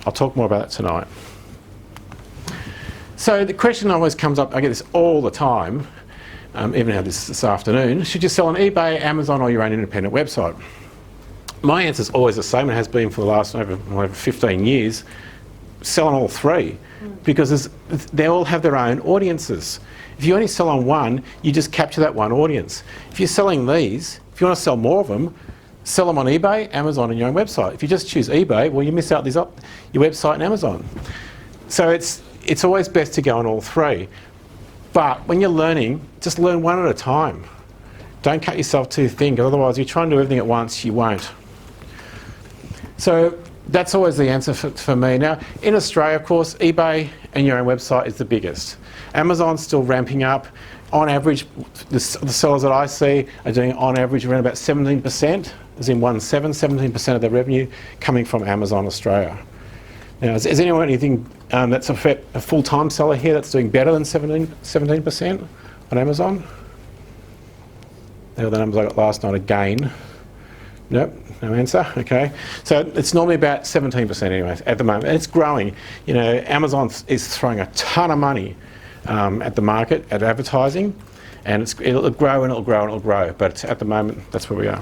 I'll talk more about that tonight. So the question always comes up, I get this all the time, even now this afternoon, should you sell on eBay, Amazon or your own independent website? My answer is always the same, and has been for the last over 15 years, sell on all three, because they all have their own audiences. If you only sell on one, you just capture that one audience. If you're selling these, if you want to sell more of them, sell them on eBay, Amazon and your own website. If you just choose eBay, well, you miss out your website and Amazon. So it's always best to go on all three. But when you're learning, just learn one at a time. Don't cut yourself too thin, because otherwise, if you try and do everything at once, you won't. So that's always the answer for me. Now, in Australia, of course, eBay and your own website is the biggest. Amazon's still ramping up. On average, the sellers that I see are doing on average around about 17%, as in 17% of their revenue coming from Amazon Australia. Now, is anyone anything that's a full-time seller here that's doing better than 17% on Amazon? They were the numbers I got last night again. Nope, no answer. Okay, so it's normally about 17% anyway at the moment. And it's growing. You know, Amazon is throwing a ton of money at the market, at advertising, and it'll grow and it'll grow and it'll grow. But at the moment, that's where we are.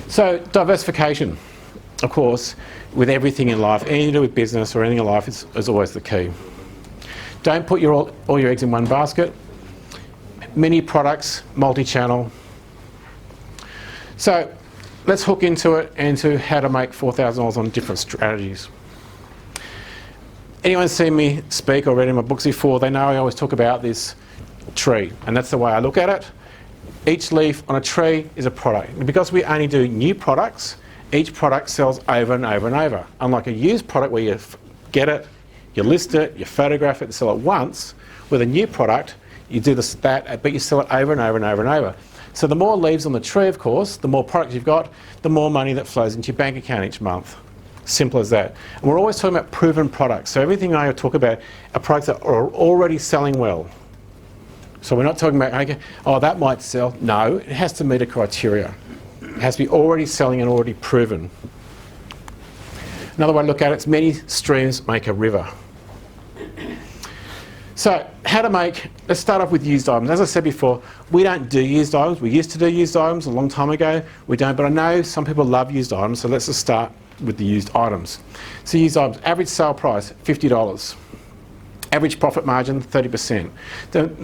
So diversification, of course, with everything in life, anything to do with business or anything in life is always the key. Don't put all your eggs in one basket. Many products, multi-channel. So let's hook into it, into how to make $4,000 on different strategies. Anyone seen me speak or read in my books before, they know I always talk about this tree, and that's the way I look at it. Each leaf on a tree is a product. And because we only do new products, each product sells over and over and over. Unlike a used product where you get it, you list it, you photograph it and sell it once, with a new product, you do that, but you sell it over and over and over and over. So the more leaves on the tree, of course, the more products you've got, the more money that flows into your bank account each month. Simple as that. And we're always talking about proven products. So everything I talk about are products that are already selling well. So we're not talking about, okay, oh, that might sell. No, it has to meet a criteria. It has to be already selling and already proven. Another way to look at it is many streams make a river. So how to make, let's start off with used items. As I said before, we don't do used items. We used to do used items a long time ago. We don't, but I know some people love used items, so let's just start with the used items. So used items, average sale price, $50. Average profit margin, 30%.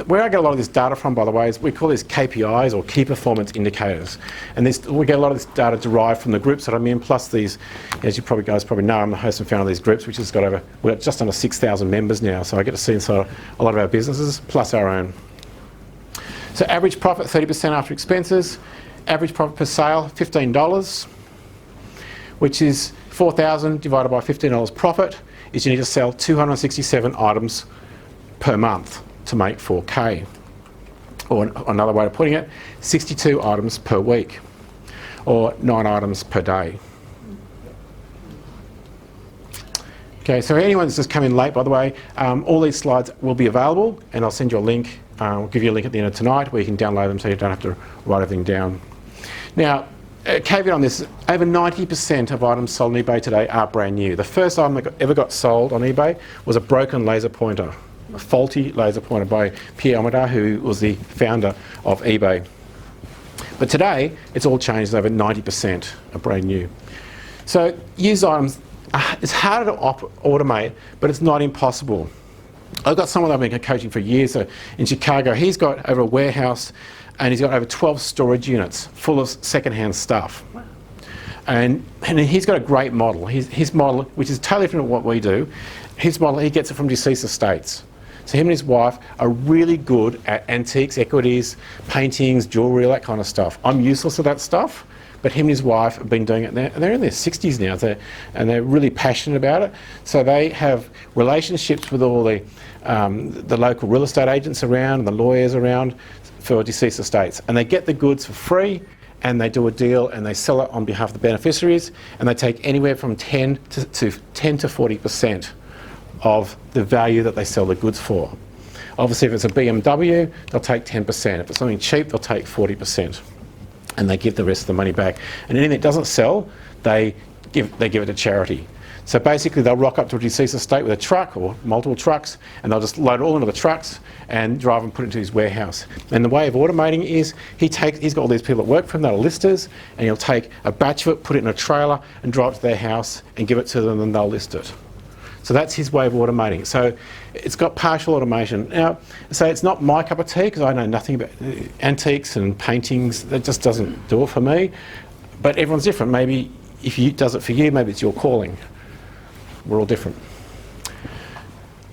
Where I get a lot of this data from, by the way, is we call these KPIs, or key performance indicators. And we get a lot of this data derived from the groups that I'm in, plus these, as you guys probably know, I'm the host and founder of these groups, which has got we're just under 6,000 members now, so I get to see inside a lot of our businesses, plus our own. So average profit, 30% after expenses. Average profit per sale, $15, which is $4,000 divided by $15 profit. Is you need to sell 267 items per month to make 4K. Or another way of putting it, 62 items per week, or 9 items per day. Okay, so anyone that's just come in late, by the way, all these slides will be available, and I'll send you a link. I'll give you a link at the end of tonight where you can download them so you don't have to write everything down. Now, a caveat on this, over 90% of items sold on eBay today are brand new. The first item that ever got sold on eBay was a broken laser pointer, a faulty laser pointer by Pierre Almeida, who was the founder of eBay. But today, it's all changed, over 90% are brand new. So used items, it's harder to automate, but it's not impossible. I've got someone that I've been coaching for years in Chicago. He's got over a warehouse, and he's got over 12 storage units full of second-hand stuff. Wow. And he's got a great model. His model, which is totally different from what we do, his model, he gets it from deceased estates. So him and his wife are really good at antiques, equities, paintings, jewellery, that kind of stuff. I'm useless at that stuff, but him and his wife have been doing it. They're in their 60s now, and they're really passionate about it. So they have relationships with all the local real estate agents around and the lawyers around for deceased estates, and they get the goods for free, and they do a deal and they sell it on behalf of the beneficiaries, and they take anywhere from 10 to 40% of the value that they sell the goods for. Obviously, if it's a BMW, they'll take 10%. If it's something cheap, they'll take 40%, and they give the rest of the money back. And anything that doesn't sell, they give it to charity. So basically they'll rock up to a deceased estate with a truck or multiple trucks, and they'll just load it all into the trucks and drive and put it into his warehouse. And the way of automating is he's got all these people that work for him that are listers, and he'll take a batch of it, put it in a trailer and drive it to their house and give it to them, and they'll list it. So that's his way of automating. So it's got partial automation. Now, so it's not my cup of tea because I know nothing about antiques and paintings. That just doesn't do it for me. But everyone's different. Maybe if it does it for you, maybe it's your calling. We're all different.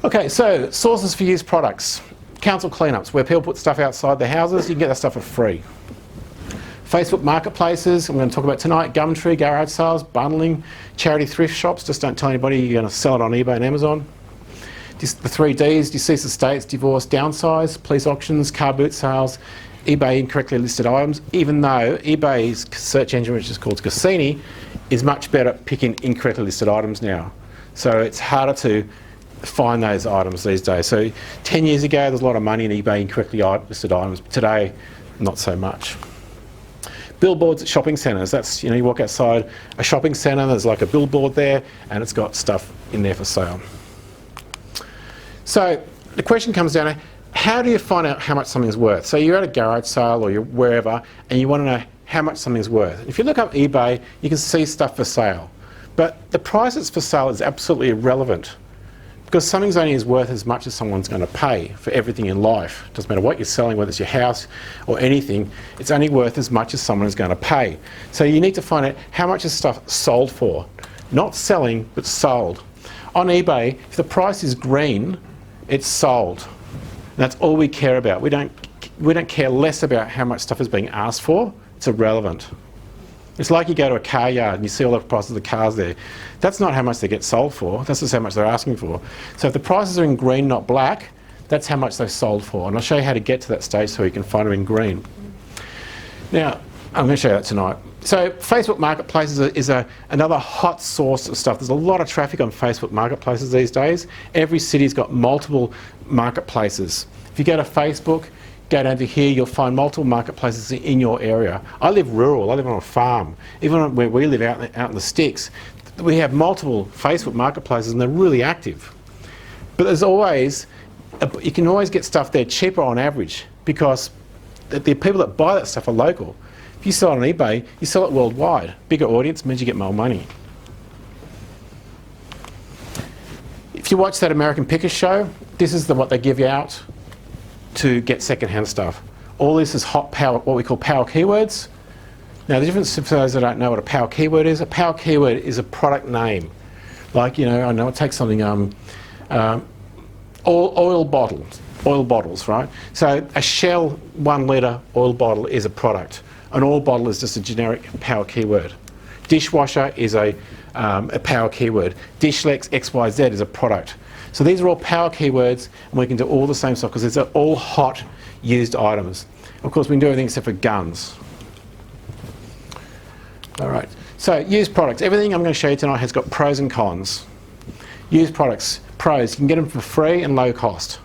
Okay, so sources for used products. Council cleanups, where people put stuff outside their houses. You can get that stuff for free. Facebook marketplaces, I'm going to talk about tonight, Gumtree, garage sales, bundling, charity thrift shops. Just don't tell anybody you're going to sell it on eBay and Amazon. The 3 Ds, deceased estates, divorce, downsize, police auctions, car boot sales, eBay incorrectly listed items, even though eBay's search engine, which is called Cassini, is much better at picking incorrectly listed items now. So it's harder to find those items these days. So 10 years ago, there's a lot of money in eBay incorrectly listed items. Today, not so much. Billboards at shopping centres. That's, you walk outside a shopping centre, there's like a billboard there, and it's got stuff in there for sale. So the question comes down to, how do you find out how much something's worth? So you're at a garage sale or you're wherever, and you want to know how much something's worth. If you look up eBay, you can see stuff for sale. But the price that's for sale is absolutely irrelevant, because something's only as worth as much as someone's going to pay for everything in life. It doesn't matter what you're selling, whether it's your house or anything, it's only worth as much as someone is going to pay. So you need to find out how much is stuff sold for. Not selling, but sold. On eBay, if the price is green, it's sold. And that's all we care about. We don't care less about how much stuff is being asked for. It's irrelevant. It's like you go to a car yard and you see all the prices of the cars there. That's not how much they get sold for, that's just how much they're asking for. So if the prices are in green, not black, that's how much they're sold for. And I'll show you how to get to that stage so you can find them in green. Now, I'm going to show you that tonight. So Facebook Marketplaces is another hot source of stuff. There's a lot of traffic on Facebook Marketplaces these days. Every city's got multiple marketplaces. If you go to Facebook, go down to here, you'll find multiple marketplaces in your area. I live rural, I live on a farm. Even where we live out in the sticks, we have multiple Facebook marketplaces and they're really active. But there's always, you can always get stuff there cheaper on average, because the people that buy that stuff are local. If you sell it on eBay, you sell it worldwide. Bigger audience means you get more money. If you watch that American Pickers show, this is what they give you out to get second-hand stuff. All this is hot power, what we call power keywords. Now the difference, for those that don't know what a power keyword is a product name. Like, I know it takes something, oil bottles, right? So a Shell 1 litre oil bottle is a product. An oil bottle is just a generic power keyword. Dishwasher is a power keyword. Dishlex XYZ is a product. So these are all power keywords, and we can do all the same stuff because these are all hot, used items. Of course, we can do everything except for guns. All right, so used products. Everything I'm going to show you tonight has got pros and cons. Used products, pros, you can get them for free and low cost.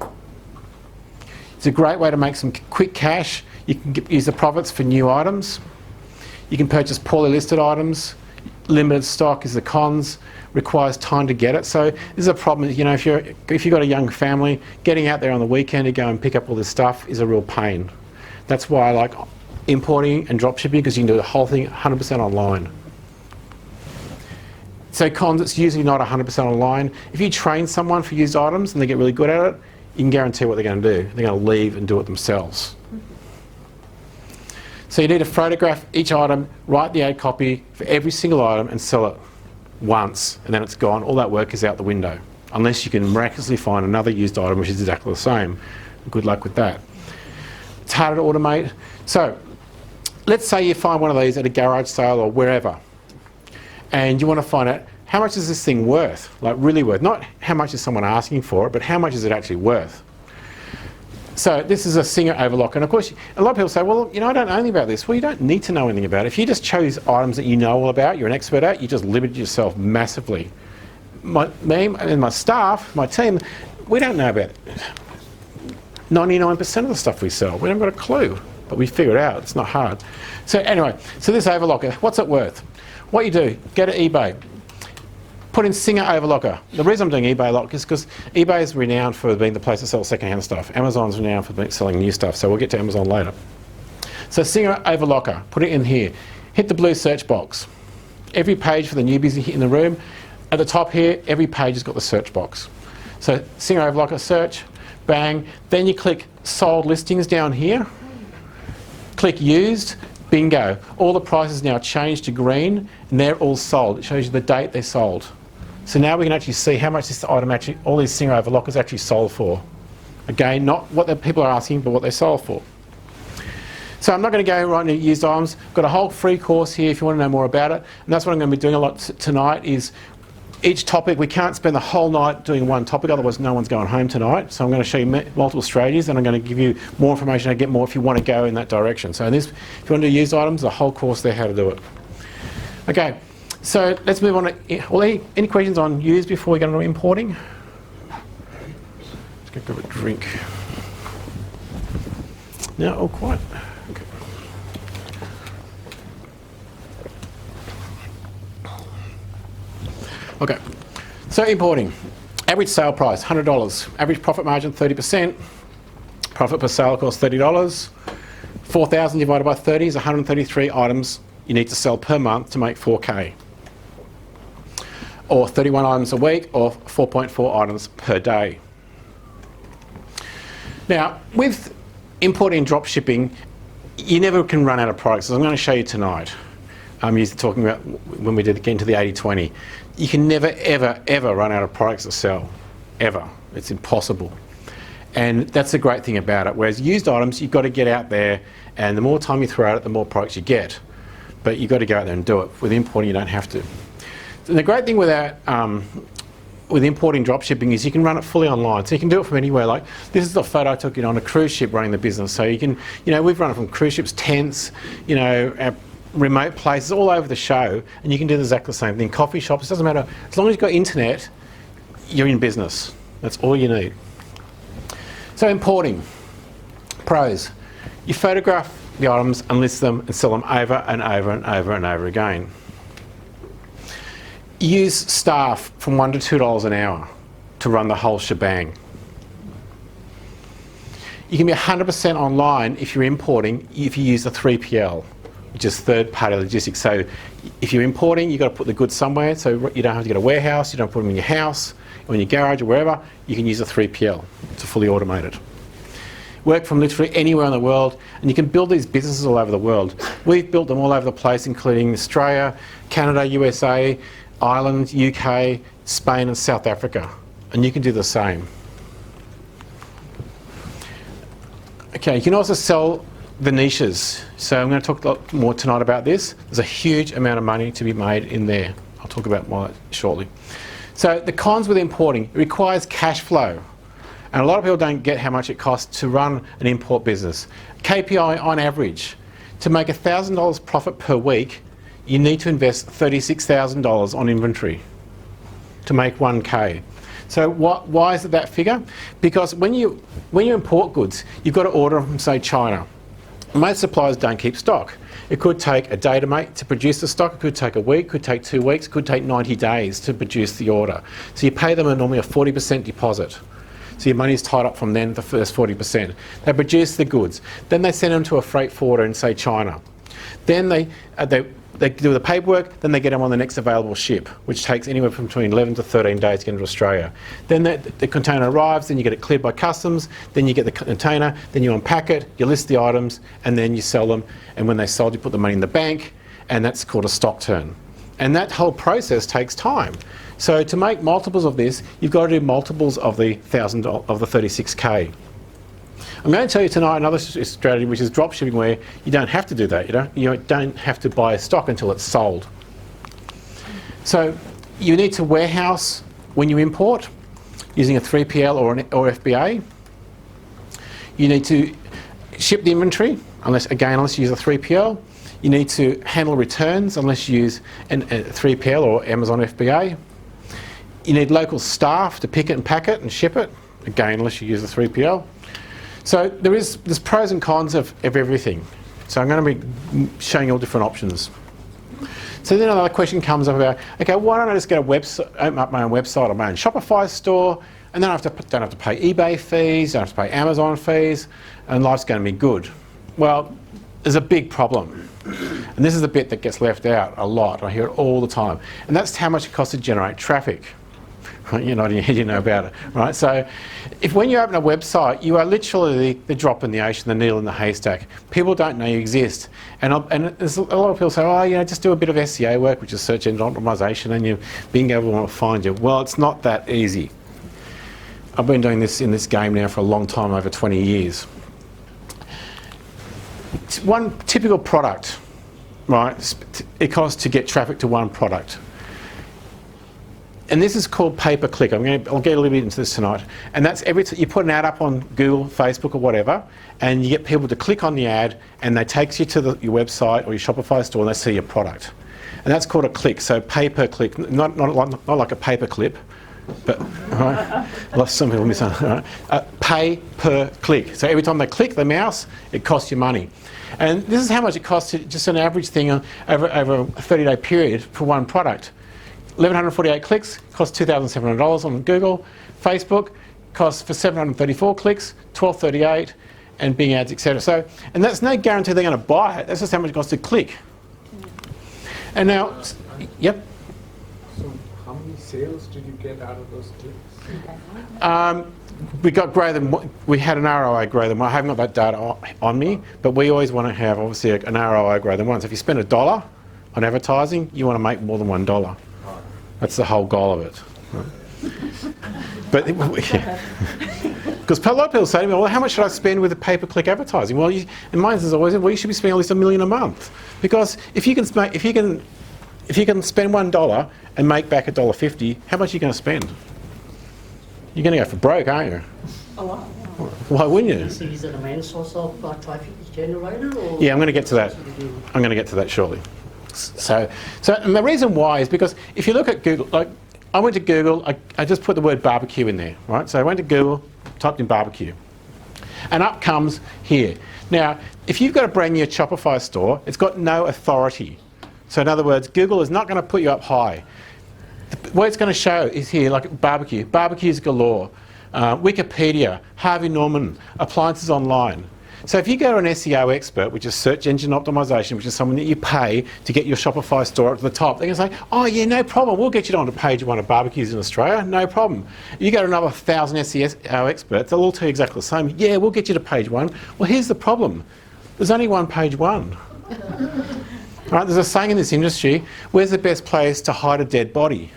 It's a great way to make some quick cash. You can use the profits for new items. You can purchase poorly listed items. Limited stock is the cons. Requires time to get it. So this is a problem. If you've got a young family, getting out there on the weekend to go and pick up all this stuff is a real pain. That's why I like importing and dropshipping, because you can do the whole thing 100% online. So cons, it's usually not 100% online. If you train someone for used items and they get really good at it, you can guarantee what they're going to do. They're going to leave and do it themselves. So you need to photograph each item, write the ad copy for every single item and sell it once, and then it's gone. All that work is out the window, unless you can miraculously find another used item which is exactly the same. Good luck with that. It's harder to automate. So let's say you find one of these at a garage sale or wherever, and you want to find out how much is this thing worth, like really worth. Not how much is someone asking for it, but how much is it actually worth. So this is a Singer overlock, and of course a lot of people say, well, I don't know anything about this. Well, you don't need to know anything about it. If you just chose items that you know all about, you're an expert at, you just limited yourself massively. Me and my staff, my team, we don't know about 99% of the stuff we sell. We haven't got a clue, but we figure it out. It's not hard. So anyway, so this overlocker, what's it worth? What you do, go to eBay. Put in Singer Overlocker. The reason I'm doing eBay a lot is because eBay is renowned for being the place to sell second-hand stuff. Amazon's renowned for selling new stuff, so we'll get to Amazon later. So Singer Overlocker, put it in here. Hit the blue search box. Every page for the newbies in the room, at the top here, every page has got the search box. So Singer Overlocker search, bang. Then you click sold listings down here. Click used, bingo. All the prices now changed to green and they're all sold. It shows you the date they're sold. So now we can actually see how much this item actually, all these Singer Overlockers actually sold for. Again, not what the people are asking, but what they sold for. So I'm not going to go right into used items. I've got a whole free course here if you want to know more about it. And that's what I'm going to be doing a lot tonight is each topic. We can't spend the whole night doing one topic, otherwise no one's going home tonight. So I'm going to show you multiple strategies and I'm going to give you more information to get more if you want to go in that direction. So this, if you want to do used items, the whole course there, how to do it. Okay, so let's move on to, well, any questions on used before we go into importing? Let's go grab a drink. No, all quiet. Okay, so importing. Average sale price, $100. Average profit margin, 30%. Profit per sale cost $30. 4,000 divided by 30 is 133 items you need to sell per month to make 4K. Or 31 items a week, or 4.4 items per day. Now, with importing and drop shipping, you never can run out of products, as I'm going to show you tonight. I'm used to talking about when we did get into the 80-20. You can never, ever, ever run out of products to sell, ever. It's impossible. And that's the great thing about it. Whereas used items, you've got to get out there, and the more time you throw at it, the more products you get. But you've got to go out there and do it. With importing, you don't have to. And the great thing with that, with importing drop shipping is you can run it fully online. So you can do it from anywhere. Like this is the photo I took on a cruise ship running the business. So you can, we've run it from cruise ships, tents, remote places all over the show, and you can do exactly the same thing. Coffee shops, it doesn't matter. As long as you've got internet, you're in business. That's all you need. So importing. Pros. You photograph the items and list them and sell them over and over and over and over again. Use staff from $1 to $2 an hour to run the whole shebang. You can be 100% online if you're importing, if you use a 3PL. Which is third-party logistics. So if you're importing, you've got to put the goods somewhere, so you don't have to get a warehouse, you don't put them in your house, or in your garage, or wherever. You can use a 3PL. It's fully automated. Work from literally anywhere in the world, and you can build these businesses all over the world. We've built them all over the place, including Australia, Canada, USA, Ireland, UK, Spain, and South Africa. And you can do the same. Okay, you can also sell the niches. So I'm going to talk a lot more tonight about this. There's a huge amount of money to be made in there. I'll talk about more shortly. So the cons with importing, it requires cash flow. And a lot of people don't get how much it costs to run an import business. KPI on average, to make $1,000 profit per week, you need to invest $36,000 on inventory to make 1K. So why is it that figure? Because when you import goods, you've got to order from, say, China. Most suppliers don't keep stock. It could take a day to produce the stock, it could take a week, could take 2 weeks, could take 90 days to produce the order. So you pay them normally a 40% deposit. So your money's tied up from then, the first 40%. They produce the goods. Then they send them to a freight forwarder in, say, China. Then they do the paperwork, then they get them on the next available ship, which takes anywhere from between 11 to 13 days to get into Australia. Then the container arrives, then you get it cleared by customs, then you get the container, then you unpack it, you list the items, and then you sell them. And when they're sold, you put the money in the bank, and that's called a stock turn. And that whole process takes time. So to make multiples of this, you've got to do multiples of the of the 36K. I'm going to tell you tonight another strategy, which is drop shipping, where you don't have to do that. You don't have to buy stock until it's sold. So you need to warehouse when you import using a 3PL or FBA. You need to ship the inventory, unless you use a 3PL. You need to handle returns, unless you use a 3PL or Amazon FBA. You need local staff to pick it and pack it and ship it, again, unless you use a 3PL. So there's pros and cons of everything. So I'm going to be showing you all different options. So then another question comes up about, okay, why don't I just get a website, open up my own website or my own Shopify store, and then I don't have to pay eBay fees, don't have to pay Amazon fees, and life's going to be good. Well, there's a big problem. And this is the bit that gets left out a lot. I hear it all the time. And that's how much it costs to generate traffic. Right? You're nodding your head, you know about it, right? So when you open a website, you are literally the drop in the ocean, the needle in the haystack. People don't know you exist. And there's a lot of people say, oh, you know, just do a bit of SEO work, which is search engine optimization, and you being able to find you. Well, it's not that easy. I've been doing this in this game now for a long time, over 20 years. It's one typical product, right? It costs to get traffic to one product. And this is called pay-per-click. I'll get a little bit into this tonight. And that's you put an ad up on Google, Facebook, or whatever, and you get people to click on the ad, and they take you to your website or your Shopify store, and they see your product. And that's called a click. So pay-per-click, not like a paper-clip, but right? Some people misunderstand. Right? Pay per click. So every time they click the mouse, it costs you money. And this is how much it costs to just an average thing over a 30-day period for one product. 1,148 clicks costs $2,700 on Google. Facebook costs for 734 clicks, $1,238, and Bing ads, etc. So, and that's no guarantee they're going to buy it. That's just how much it costs to click. And now, yep. So, how many sales did you get out of those clicks? We got greater than, we had an ROI greater than one. I haven't got that data on me, but we always want to have obviously an ROI greater than one. So if you spend $1 on advertising, you want to make more than $1. That's the whole goal of it. Right? But because a lot of people say to me, well, how much should I spend with the pay-per-click advertising? Well, in mine is always, well, you should be spending at least $1 million a month, because if you can spend $1 and make back $1.50, how much are you going to spend? You're going to go for broke, aren't you? A lot. Why wouldn't you? Is it the main source of traffic generated? Or yeah, I'm going to get to that. I'm going to get to that shortly. So and the reason why is because if you look at Google, like I went to Google, I just put the word barbecue in there, right? So I went to Google, typed in barbecue, and up comes here. Now, if you've got a brand new Shopify store, it's got no authority. So in other words, Google is not going to put you up high. What it's going to show is here, like barbecue, barbecues galore, Wikipedia, Harvey Norman, appliances online. So if you go to an SEO expert, which is search engine optimization, which is someone that you pay to get your Shopify store up to the top, they're going to say, oh yeah, no problem, we'll get you onto page 1 of barbecues in Australia, no problem. You go to another 1,000 SEO experts, they'll all tell you exactly the same, yeah, we'll get you to page 1. Well, here's the problem, there's only one page 1. Right, there's a saying in this industry, where's the best place to hide a dead body?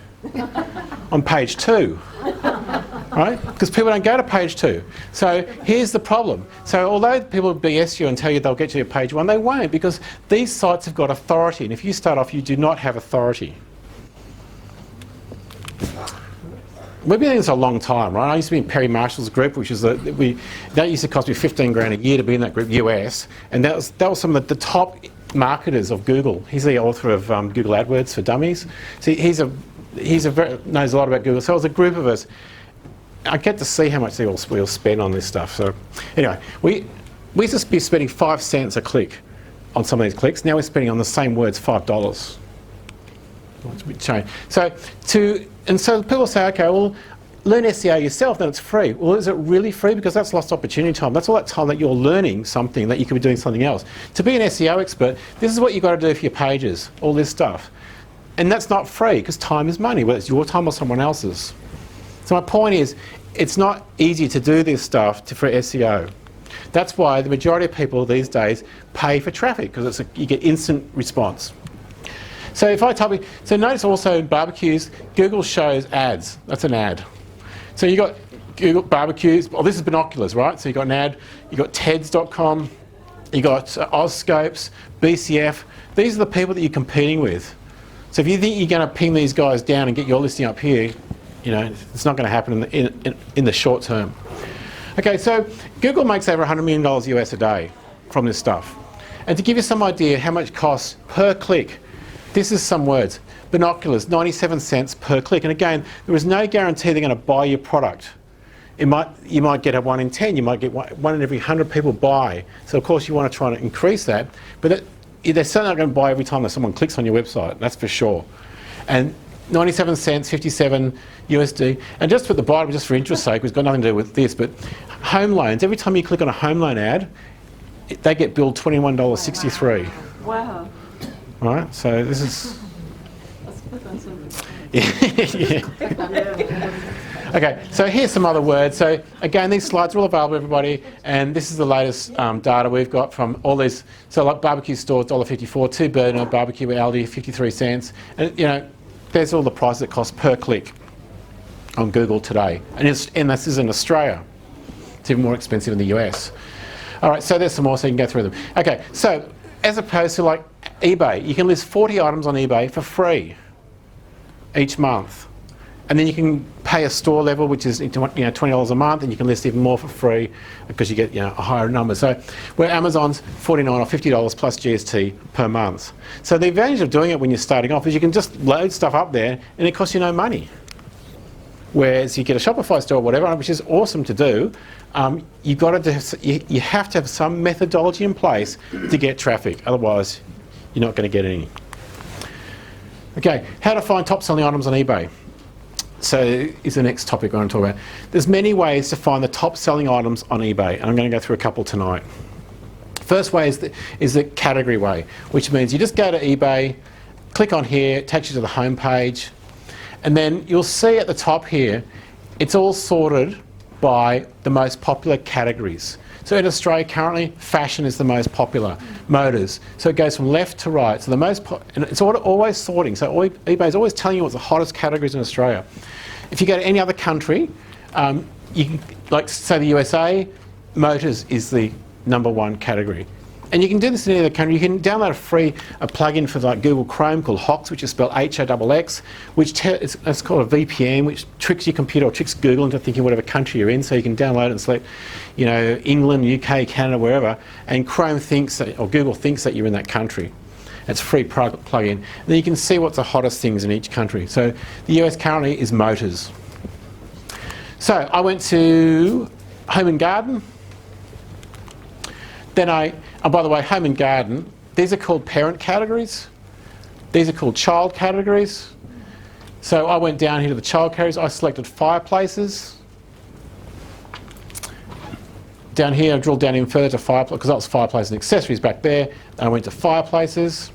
On page 2. Right? Because people don't go to page 2. So here's the problem. So although people BS you and tell you they'll get you to page 1, they won't, because these sites have got authority, and if you start off, you do not have authority. We've been doing this a long time, right? I used to be in Perry Marshall's group, which is that used to cost me $15,000 a year to be in that group, US, and that was some of the top marketers of Google. He's the author of Google AdWords for Dummies. So knows a lot about Google. So it was a group of us. I get to see how much we'll spend on this stuff. So anyway, we used to be spending 5 cents a click on some of these clicks. Now we're spending on the same words $5. So people say, okay, well, learn SEO yourself, then it's free. Well, is it really free? Because that's lost opportunity time. That's all that time that you're learning something that you could be doing something else. To be an SEO expert, this is what you've got to do for your pages, all this stuff. And that's not free, because time is money, whether it's your time or someone else's. So my point is, it's not easy to do this stuff for SEO. That's why the majority of people these days pay for traffic, because you get instant response. So if I type in, so notice also in barbecues, Google shows ads. That's an ad. So you got Google barbecues. Well, this is binoculars, right? So you got an ad. You got TEDS.com. You got Oscopes, BCF. These are the people that you're competing with. So if you think you're going to ping these guys down and get your listing up here, you know, it's not going to happen in the short term. Okay, so Google makes over $100 million US a day from this stuff. And to give you some idea how much it costs per click, this is some words. Binoculars, 97 cents per click. And again, there is no guarantee they're going to buy your product. You might get a 1 in 10, you might get one in every 100 people buy. So of course you want to try to increase that. But they're certainly not going to buy every time that someone clicks on your website, that's for sure. And 97 cents, 57 USD. And just put the bottom, just for interest sake, it's got nothing to do with this, but home loans, every time you click on a home loan ad, they get billed $21.63. Wow. All right, so this is... That's better than something. yeah. Okay, so here's some other words. So again, these slides are all available, everybody, and this is the latest data we've got from all these. So like barbecue stores, $1.54, two burner barbecue at Aldi, 53 cents, and you know, there's all the prices it costs per click on Google today, and this is in Australia. It's even more expensive in the US. All right, so there's some more, so you can go through them. Okay, so as opposed to like eBay, you can list 40 items on eBay for free each month. And then you can pay a store level, which is $20 a month, and you can list even more for free because you get a higher number. So where Amazon's $49 or $50 plus GST per month. So the advantage of doing it when you're starting off is you can just load stuff up there and it costs you no money. Whereas you get a Shopify store or whatever, which is awesome to do, you have to have some methodology in place to get traffic. Otherwise, you're not going to get any. Okay, how to find top selling items on eBay. So is the next topic I want to talk about. There's many ways to find the top selling items on eBay, and I'm going to go through a couple tonight. First way is the category way, which means you just go to eBay, click on here, it takes you to the home page, and then you'll see at the top here, it's all sorted by the most popular categories. So in Australia currently, fashion is the most popular, motors. So it goes from left to right. So and it's always sorting. So eBay is always telling you what's the hottest categories in Australia. If you go to any other country, you can, like say the USA, motors is the #1 category. And you can do this in any other country. You can download a plugin for like Google Chrome called HOX, which is spelled H-O-X-X, which it's called a VPN, which tricks your computer or tricks Google into thinking whatever country you're in. So you can download it and select, England, UK, Canada, wherever, and Chrome thinks that, or Google thinks that you're in that country. It's a free plugin. And then you can see what's the hottest things in each country. So the US currently is motors. So I went to Home and Garden. Then by the way, home and garden, these are called parent categories. These are called child categories. So I went down here to the child categories. I selected fireplaces. Down here, I drilled down even further to fireplaces, because that was fireplaces and accessories back there. I went to fireplaces.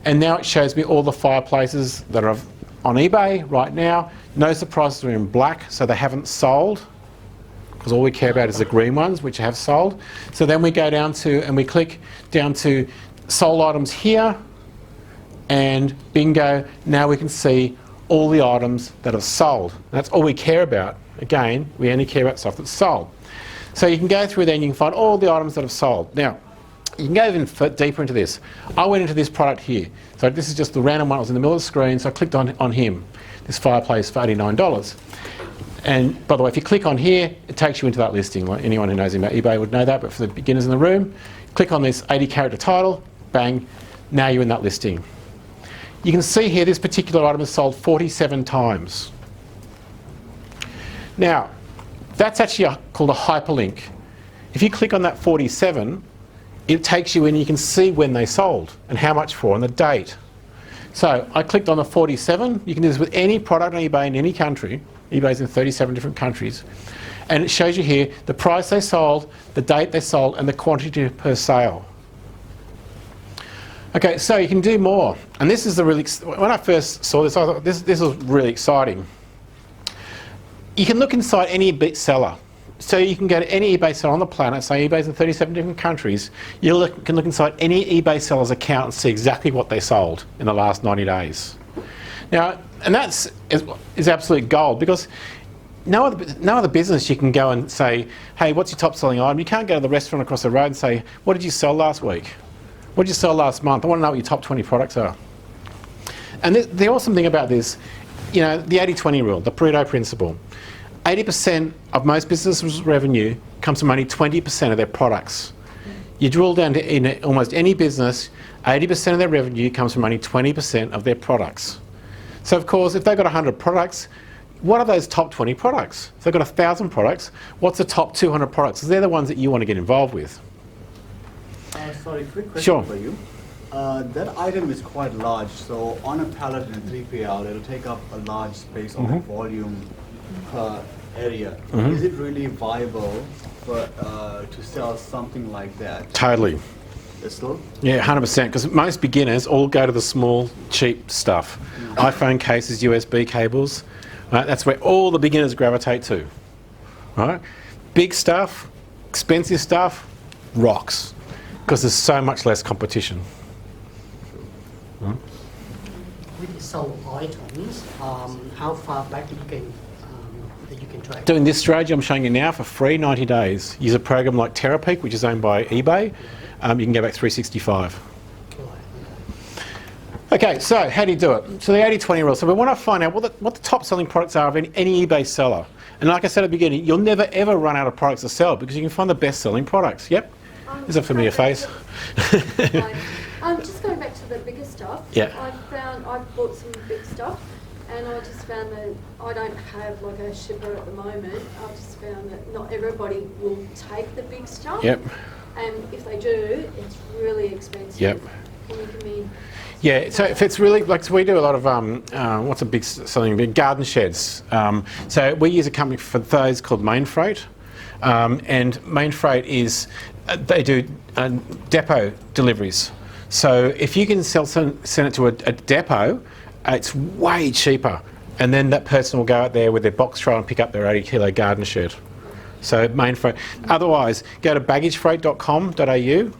And now it shows me all the fireplaces that are on eBay right now. No surprises, they're in black, so they haven't sold, because all we care about is the green ones, which have sold. So then we go down to, and we click down to sold items here, and bingo, now we can see all the items that are sold. That's all we care about. Again, we only care about stuff that's sold. So you can go through there and you can find all the items that have sold. Now, you can go even deeper into this. I went into this product here. So this is just the random one that was in the middle of the screen, so I clicked on him, this fireplace for $89. And by the way, if you click on here, it takes you into that listing. Like anyone who knows about eBay would know that, but for the beginners in the room, click on this 80-character title, bang, now you're in that listing. You can see here this particular item is sold 47 times. Now, that's actually called a hyperlink. If you click on that 47, it takes you in and you can see when they sold and how much for and the date. So I clicked on the 47. You can do this with any product on eBay in any country. eBay's in 37 different countries. And it shows you here the price they sold, the date they sold, and the quantity per sale. Okay, so you can do more. And this is the really, when I first saw this, I thought this was really exciting. You can look inside any seller. So you can go to any eBay seller on the planet, say eBay's in 37 different countries, you can look inside any eBay seller's account and see exactly what they sold in the last 90 days. Now, and that's is absolute gold, because no other business you can go and say, hey, what's your top selling item? You can't go to the restaurant across the road and say, what did you sell last week? What did you sell last month? I want to know what your top 20 products are. And the awesome thing about this, the 80-20 rule, the Pareto principle. 80% of most businesses' revenue comes from only 20% of their products. You drill down to in almost any business, 80% of their revenue comes from only 20% of their products. So of course, if they've got 100 products, what are those top 20 products? If they've got 1,000 products, what's the top 200 products? Because they're the ones that you want to get involved with. Sorry, quick question Sure. for you. That item is quite large, so on a pallet in a 3PL, it'll take up a large space of volume per area. Is it really viable for, to sell something like that? Totally. Still? Yeah, 100%. Because most beginners all go to the small, cheap stuff. iPhone cases, USB cables. Right? That's where all the beginners gravitate to. Right? Big stuff, expensive stuff, rocks. Because there's so much less competition. With the sold items, how far back you can that you can track? Doing this strategy I'm showing you now for free, 90 days. Use a program like TerraPeak, which is owned by eBay. You can go back 365. Okay, so how do you do it? So the 80-20 rule. So we want to find out what the top selling products are of any eBay seller. And like I said at the beginning, you'll never ever run out of products to sell because you can find the best selling products. Yep. There's a familiar face. Just going back to the bigger stuff. Yeah. I've bought some big stuff, and I just found that I don't have like a shipper at the moment. I've just found that not everybody will take the big stuff. Yep. And if they do, it's really expensive. Yep. Can you give me? Yeah, so if it's really, like, so we do a lot of, what's a big selling, big garden sheds. So we use a company for those called Main Freight. And Main Freight is, they do depot deliveries. So if you can send it to a depot, it's way cheaper. And then that person will go out there with their box trailer and pick up their 80-kilo garden shed. So Main Freight. Otherwise, go to baggagefreight.com.au.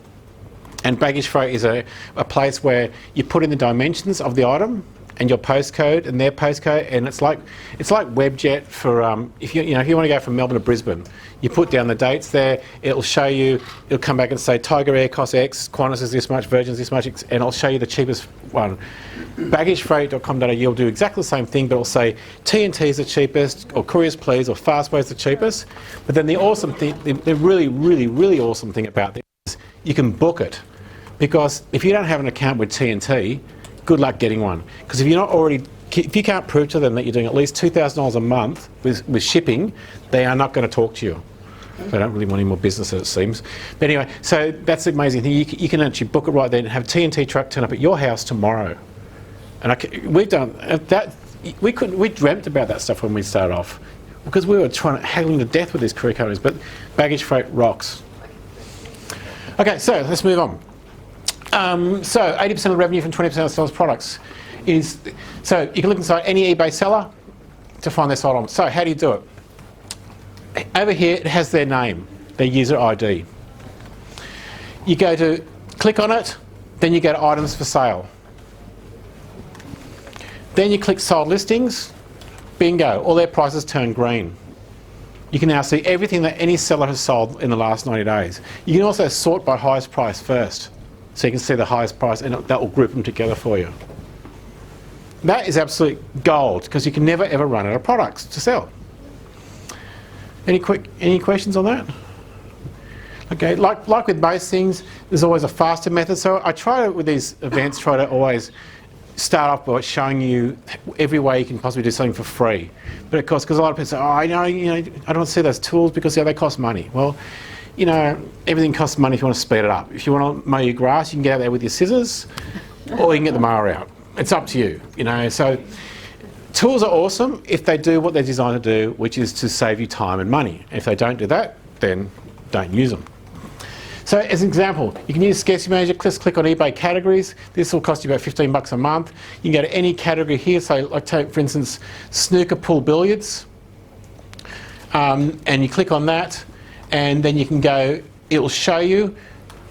And Baggage Freight is a place where you put in the dimensions of the item and your postcode and their postcode, and it's like Webjet for if you want to go from Melbourne to Brisbane, you put down the dates there. It'll show you. It'll come back and say Tiger Air costs X, Qantas is this much, Virgin's this much, and it'll show you the cheapest one. Baggagefreight.com.au will do exactly the same thing, but it'll say TNT is the cheapest, or Couriers Please, or Fastway is the cheapest. But then the awesome thing, the really, really, really awesome thing about this is you can book it. Because if you don't have an account with TNT, good luck getting one. Because if you can't prove to them that you're doing at least $2,000 a month with shipping, they are not going to talk to you. They don't really want any more business, it seems. But anyway, so that's the amazing thing. You can actually book it right there and have a TNT truck turn up at your house tomorrow. And we've done that. We dreamt about that stuff when we started off, because we were haggling to death with these courier companies. But Baggage Freight rocks. Okay, so let's move on. So 80% of revenue from 20% of sales products is, so you can look inside any eBay seller to find their sold on. So how do you do it? Over here it has their name, their user ID. You go to click on it, then you go to items for sale. Then you click sold listings, bingo, all their prices turn green. You can now see everything that any seller has sold in the last 90 days. You can also sort by highest price first. So you can see the highest price, and that will group them together for you. That is absolute gold, because you can never ever run out of products to sell. Any questions on that? Okay, like with most things, there's always a faster method. So I try to, with these events, try to always start off by showing you every way you can possibly do something for free. But of course, because a lot of people say, oh, I don't want to see those tools because they cost money. Well, everything costs money if you want to speed it up. If you want to mow your grass, you can get out there with your scissors, or you can get the mower out. It's up to you, So tools are awesome if they do what they're designed to do, which is to save you time and money. If they don't do that, then don't use them. So as an example, you can use Scarcity Manager. Just click on eBay categories. This will cost you about $15 a month. You can go to any category here. So like take, for instance, snooker, pool, billiards. And you click on that. And then you can go, it will show you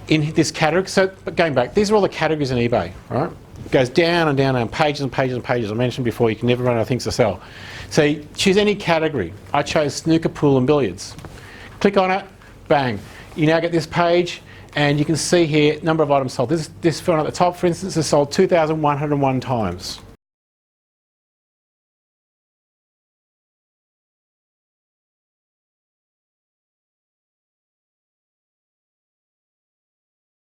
in this category. So going back, these are all the categories in eBay, right? It goes down and down and pages and pages and pages. I mentioned before, you can never run out of things to sell. So you choose any category. I chose snooker, pool and billiards. Click on it, bang. You now get this page, and you can see here number of items sold. This one at the top, for instance, is sold 2,101 times.